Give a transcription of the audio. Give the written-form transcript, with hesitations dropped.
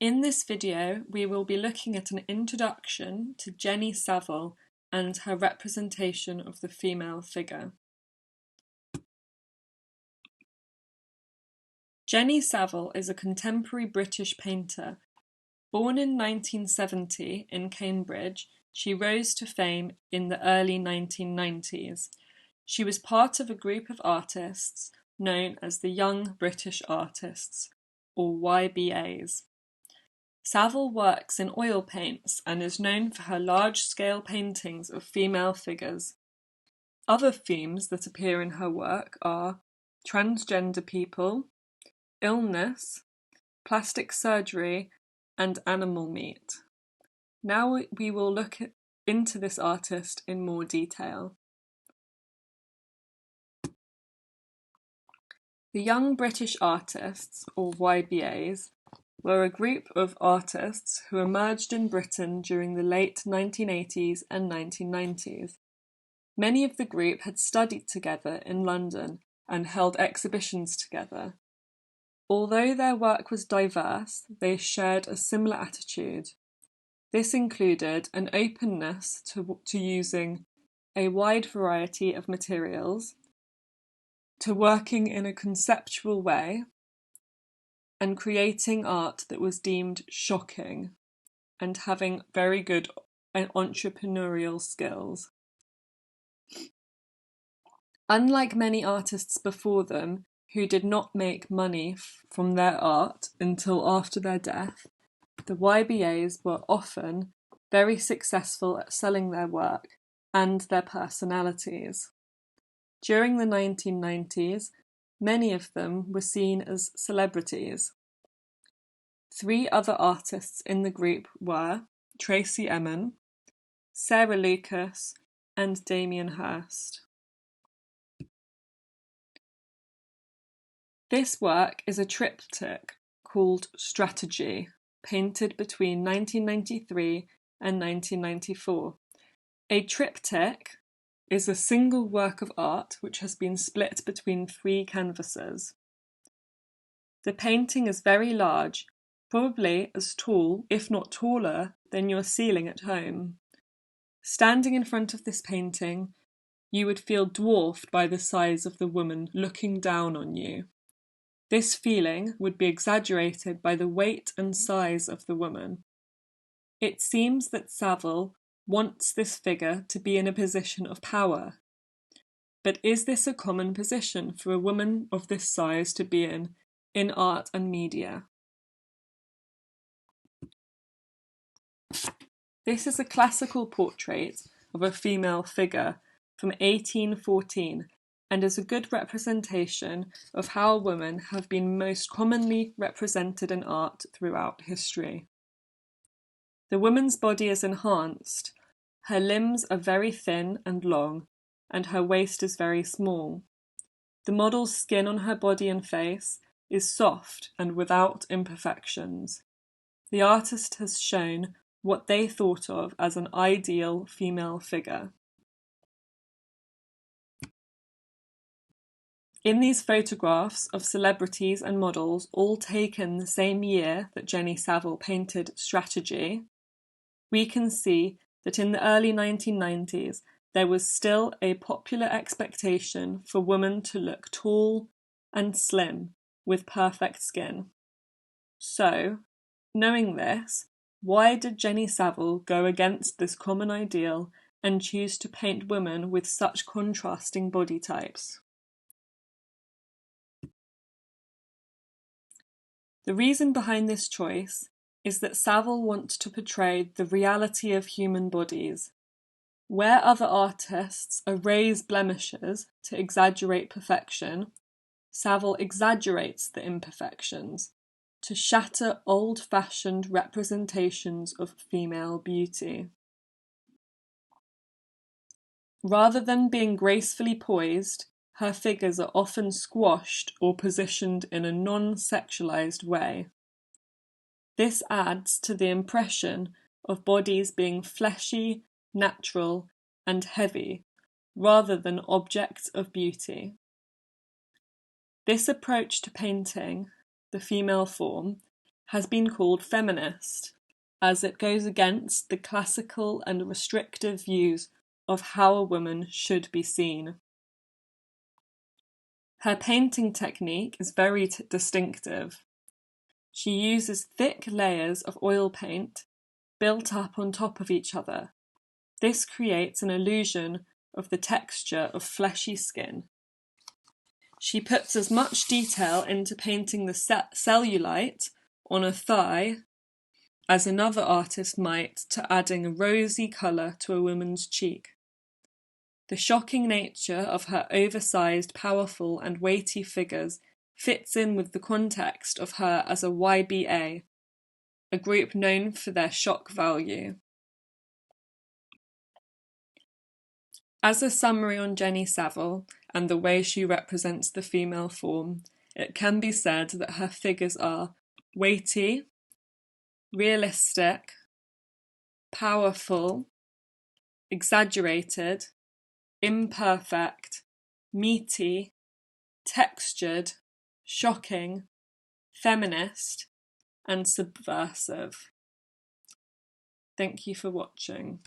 In this video, we will be looking at an introduction to Jenny Saville and her representation of the female figure. Jenny Saville is a contemporary British painter. Born in 1970 in Cambridge, she rose to fame in the early 1990s. She was part of a group of artists known as the Young British Artists, or YBAs. Saville works in oil paints and is known for her large-scale paintings of female figures. Other themes that appear in her work are transgender people, illness, plastic surgery, and animal meat. Now we will look into this artist in more detail. The Young British Artists, or YBAs, were a group of artists who emerged in Britain during the late 1980s and 1990s. Many of the group had studied together in London and held exhibitions together. Although their work was diverse, they shared a similar attitude. This included an openness to using a wide variety of materials, to working in a conceptual way, and creating art that was deemed shocking, and having very good entrepreneurial skills. Unlike many artists before them, who did not make money from their art until after their death, the YBAs were often very successful at selling their work and their personalities. During the 1990s, many of them were seen as celebrities. 3 other artists in the group were Tracy Emin, Sarah Lucas, and Damien Hirst. This work is a triptych called Strategy, painted between 1993 and 1994. A triptych is a single work of art which has been split between 3 canvases. The painting is very large, probably as tall, if not taller, than your ceiling at home. Standing in front of this painting, you would feel dwarfed by the size of the woman looking down on you. This feeling would be exaggerated by the weight and size of the woman. It seems that Saville wants this figure to be in a position of power. But is this a common position for a woman of this size to be in art and media? This is a classical portrait of a female figure from 1814 and is a good representation of how women have been most commonly represented in art throughout history. The woman's body is enhanced. Her limbs are very thin and long, and her waist is very small. The model's skin on her body and face is soft and without imperfections. The artist has shown what they thought of as an ideal female figure. In these photographs of celebrities and models, all taken the same year that Jenny Saville painted Strategy, we can see that in the early 1990s there was still a popular expectation for women to look tall and slim with perfect skin. So, knowing this, why did Jenny Saville go against this common ideal and choose to paint women with such contrasting body types? The reason behind this choice is that Saville wants to portray the reality of human bodies. Where other artists erase blemishes to exaggerate perfection, Saville exaggerates the imperfections to shatter old-fashioned representations of female beauty. Rather than being gracefully poised, her figures are often squashed or positioned in a non-sexualized way. This adds to the impression of bodies being fleshy, natural, and heavy, rather than objects of beauty. This approach to painting the female form has been called feminist, as it goes against the classical and restrictive views of how a woman should be seen. Her painting technique is very distinctive. She uses thick layers of oil paint built up on top of each other. This creates an illusion of the texture of fleshy skin. She puts as much detail into painting the cellulite on a thigh as another artist might to adding a rosy colour to a woman's cheek. The shocking nature of her oversized, powerful and weighty figures fits in with the context of her as a YBA, a group known for their shock value. As a summary on Jenny Saville and the way she represents the female form, it can be said that her figures are weighty, realistic, powerful, exaggerated, imperfect, meaty, textured, shocking, feminist, and subversive. Thank you for watching.